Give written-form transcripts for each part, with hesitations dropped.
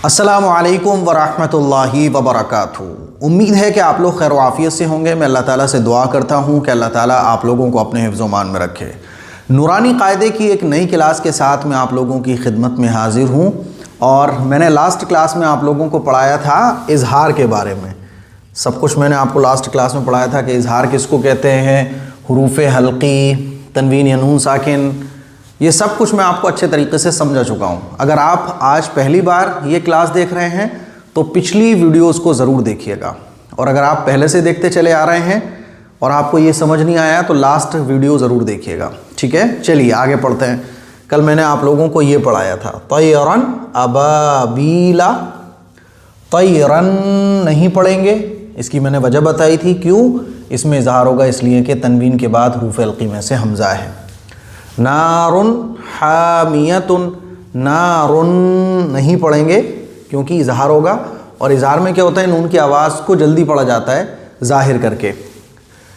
السلام علیکم ورحمۃ اللہ وبرکاتہ۔ امید ہے کہ آپ لوگ خیر و عافیت سے ہوں گے۔ میں اللہ تعالیٰ سے دعا کرتا ہوں کہ اللہ تعالیٰ آپ لوگوں کو اپنے حفظ و امان میں رکھے۔ نورانی قاعدے کی ایک نئی کلاس کے ساتھ میں آپ لوگوں کی خدمت میں حاضر ہوں، اور میں نے لاسٹ کلاس میں آپ لوگوں کو پڑھایا تھا اظہار کے بارے میں۔ سب کچھ میں نے آپ کو لاسٹ کلاس میں پڑھایا تھا کہ اظہار کس کو کہتے ہیں، حروف حلقی، تنوین یا نون ساکن، یہ سب کچھ میں آپ کو اچھے طریقے سے سمجھا چکا ہوں۔ اگر آپ آج پہلی بار یہ کلاس دیکھ رہے ہیں تو پچھلی ویڈیوز کو ضرور دیکھیے گا، اور اگر آپ پہلے سے دیکھتے چلے آ رہے ہیں اور آپ کو یہ سمجھ نہیں آیا تو لاسٹ ویڈیو ضرور دیکھیے گا، ٹھیک ہے؟ چلیے آگے پڑھتے ہیں۔ کل میں نے آپ لوگوں کو یہ پڑھایا تھا طیرن ابابیلا۔ طیرن نہیں پڑھیں گے، اس کی میں نے وجہ بتائی تھی، کیوں؟ اس میں اظہار ہوگا اس لیے کہ تنوین کے بعد حروف حلقی میں سے حمزہ ہے۔ نارن حامیتن، نارن نہیں پڑھیں گے کیونکہ اظہار ہوگا، اور اظہار میں کیا ہوتا ہے، نون کی آواز کو جلدی پڑھا جاتا ہے ظاہر کر کے،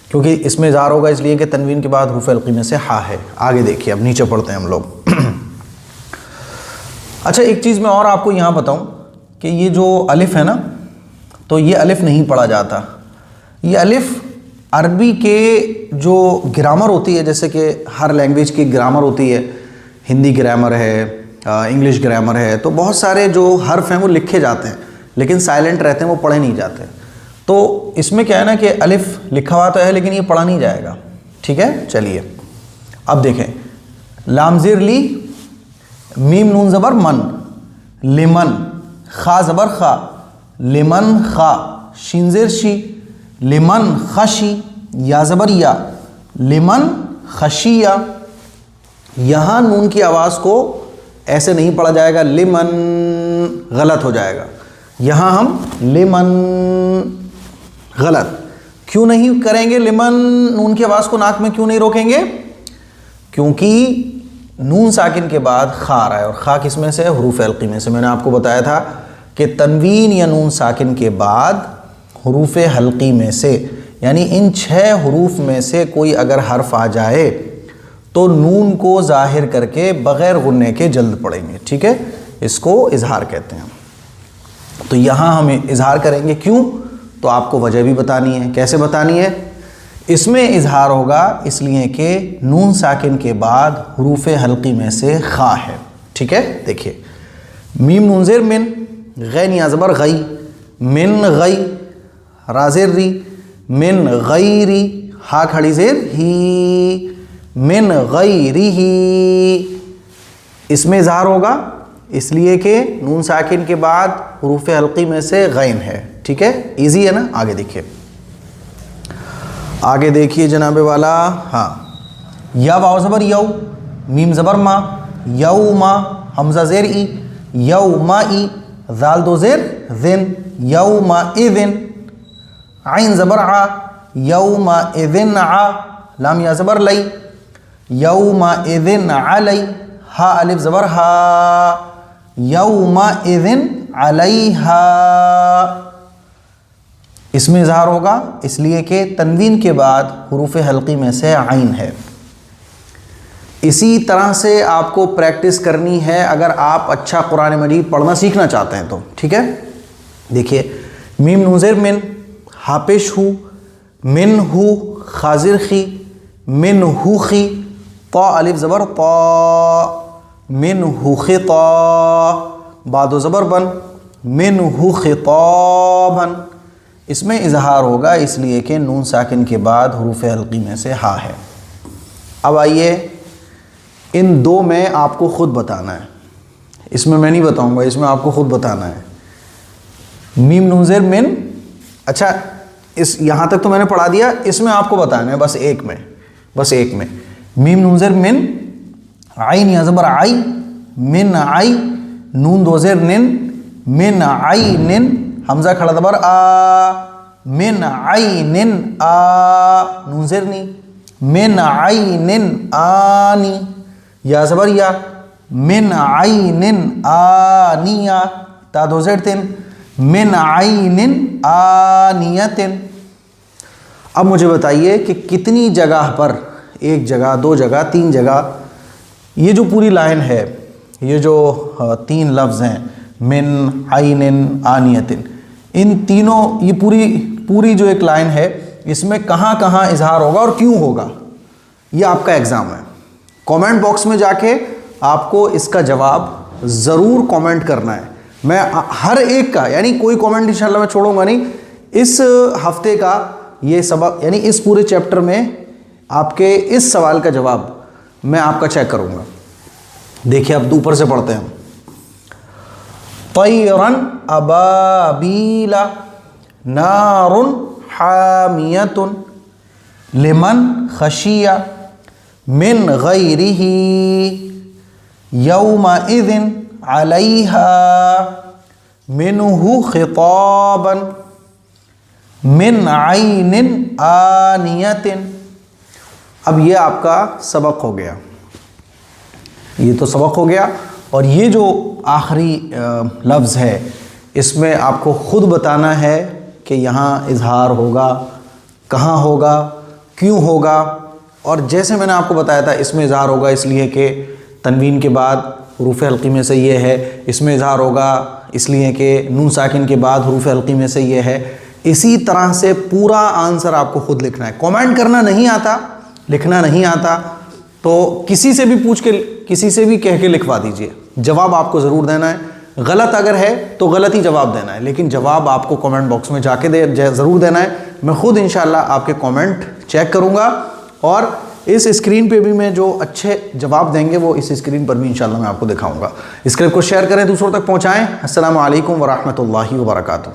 کیونکہ اس میں اظہار ہوگا اس لیے کہ تنوین کے بعد حروف حلقی میں سے ہا ہے۔ آگے دیکھیے، اب نیچے پڑھتے ہیں ہم لوگ۔ اچھا، ایک چیز میں اور آپ کو یہاں بتاؤں کہ یہ جو الف ہے نا، تو یہ الف نہیں پڑھا جاتا۔ یہ الف عربی کے جو گرامر ہوتی ہے، جیسے کہ ہر لینگویج کی گرامر ہوتی ہے، ہندی گرامر ہے، انگلش گرامر ہے، تو بہت سارے جو حرف ہیں وہ لکھے جاتے ہیں لیکن سائلنٹ رہتے ہیں، وہ پڑھے نہیں جاتے۔ تو اس میں کیا ہے نا کہ الف لکھا ہوا تو ہے لیکن یہ پڑھا نہیں جائے گا، ٹھیک ہے؟ چلیے اب دیکھیں، لام زیر لی، میم نون زبر من، لمن، خا زبر خا، لمن خا، شین زیر شی، لمن خشی، یا زبر یا، لمن خشیہ۔ یہاں نون کی آواز کو ایسے نہیں پڑھا جائے گا، لمن، غلط ہو جائے گا۔ یہاں ہم لمن، غلط کیوں نہیں کریں گے؟ لمن، نون کی آواز کو ناک میں کیوں نہیں روکیں گے؟ کیونکہ نون ساکن کے بعد خا آ رہا ہے، اور خا کس میں سے؟ حروف حلقی میں سے۔ میں نے آپ کو بتایا تھا کہ تنوین یا نون ساکن کے بعد حروف حلقی میں سے، یعنی ان 6 حروف میں سے کوئی اگر حرف آ جائے تو نون کو ظاہر کر کے بغیر غننے کے جلد پڑھیں گے، ٹھیک ہے؟ اس کو اظہار کہتے ہیں۔ تو یہاں ہم اظہار کریں گے، کیوں؟ تو آپ کو وجہ بھی بتانی ہے۔ کیسے بتانی ہے؟ اس میں اظہار ہوگا اس لیے کہ نون ساکن کے بعد حروف حلقی میں سے خا ہے، ٹھیک ہے؟ دیکھیے، میم نون زیر من، غین یا زبر غی، من غی، را زیر ری، من غیری، ہا کھڑی زیر ہی، من غیری ہی۔ اس میں اظہار ہوگا اس لیے کہ نون ساکن کے بعد حروف حلقی میں سے غین ہے، ٹھیک ہے؟ ایزی ہے نا؟ آگے دیکھیے، آگے دیکھیے جناب والا، ہاں، یا واو زبر یو، میم زبر ما، یوما، حمزہ زیر ای، یوما ای، ذال دو زیر ذن، یوما اذن، عین زبر ع، یوما اذن ع، لام یا زبر لی، یوما اذن علی، ہا الف زبر ہا، یوما اذن علیہا۔ اس میں اظہار ہوگا اس لیے کہ تنوین کے بعد حروف حلقی میں سے عین ہے۔ اسی طرح سے آپ کو پریکٹس کرنی ہے اگر آپ اچھا قرآن مجید پڑھنا سیکھنا چاہتے ہیں تو، ٹھیک ہے؟ دیکھیے، میم نون زیر من، ہا پیش ہو، من ہو، خا زیر خی، من ہو خی، طا الف زبر طا، من ہو خطا، با دو زبر بن، من ہو خطابن۔ اس میں اظہار ہوگا اس لیے کہ نون ساکن کے بعد حروف حلقی میں سے ہا ہے۔ اب آئیے، ان دو میں آپ کو خود بتانا ہے، اس میں نہیں بتاؤں گا، اس میں آپ کو خود بتانا ہے۔ میم نون زیر من، اچھا اس یہاں تک تو میں نے پڑھا دیا، اس میں آپ کو بتانا ہے بس ایک میں، بس ایک میں۔ میم نون زیر من، عین یا زبر عی، من عی، نون دو زیر نن، من عین، حمزہ کھڑا زبر آ، من عین آ، نون زیر نی، من عین آنی، یا زبر یا، من عین آنیہ، تا دو زیر تن، من عین آنیت۔ اب مجھے بتائیے کہ کتنی جگہ پر، ایک جگہ، دو جگہ، تین جگہ، یہ جو پوری لائن ہے، یہ جو 3 لفظ ہیں، من عین آنیتن، ان تینوں، یہ پوری جو ایک لائن ہے اس میں کہاں کہاں اظہار ہوگا اور کیوں ہوگا، یہ آپ کا ایگزام ہے۔ کامنٹ باکس میں جا کے آپ کو اس کا جواب ضرور کامنٹ کرنا ہے۔ میں ہر ایک کا، یعنی کوئی کامنٹ انشاءاللہ میں چھوڑوں گا نہیں۔ اس ہفتے کا یہ سبق، یعنی اس پورے چیپٹر میں آپ کے اس سوال کا جواب میں آپ کا چیک کروں گا۔ دیکھیے اب اوپر سے پڑھتے ہیں۔ طیرا ابابیل نار حامیۃ لمن خشی من غیرہ یومئذ علیہا منہ خطابا من عین آنیۃ۔ اب یہ آپ کا سبق ہو گیا، یہ تو سبق ہو گیا، اور یہ جو آخری لفظ ہے اس میں آپ کو خود بتانا ہے کہ یہاں اظہار ہوگا، کہاں ہوگا، کیوں ہوگا۔ اور جیسے میں نے آپ کو بتایا تھا، اس میں اظہار ہوگا اس لیے کہ تنوین کے بعد حروف حلقی میں سے یہ ہے، اس میں اظہار ہوگا اس لیے کہ نون ساکن کے بعد حروف حلقی میں سے یہ ہے۔ اسی طرح سے پورا آنسر آپ کو خود لکھنا ہے۔ کامنٹ کرنا نہیں آتا، لکھنا نہیں آتا تو کسی سے بھی پوچھ کے، کسی سے بھی کہہ کے لکھوا دیجئے، جواب آپ کو ضرور دینا ہے۔ غلط اگر ہے تو غلط ہی جواب دینا ہے، لیکن جواب آپ کو کامنٹ باکس میں جا کے ضرور دینا ہے۔ میں خود انشاءاللہ آپ کے کامنٹ چیک کروں گا، اور اس اسکرین پہ بھی میں جو اچھے جواب دیں گے وہ اس اسکرین پر بھی انشاءاللہ میں آپ کو دکھاؤں گا۔ اس کلپ کو شیئر کریں، دوسروں تک پہنچائیں۔ السلام علیکم ورحمۃ اللہ وبرکاتہ۔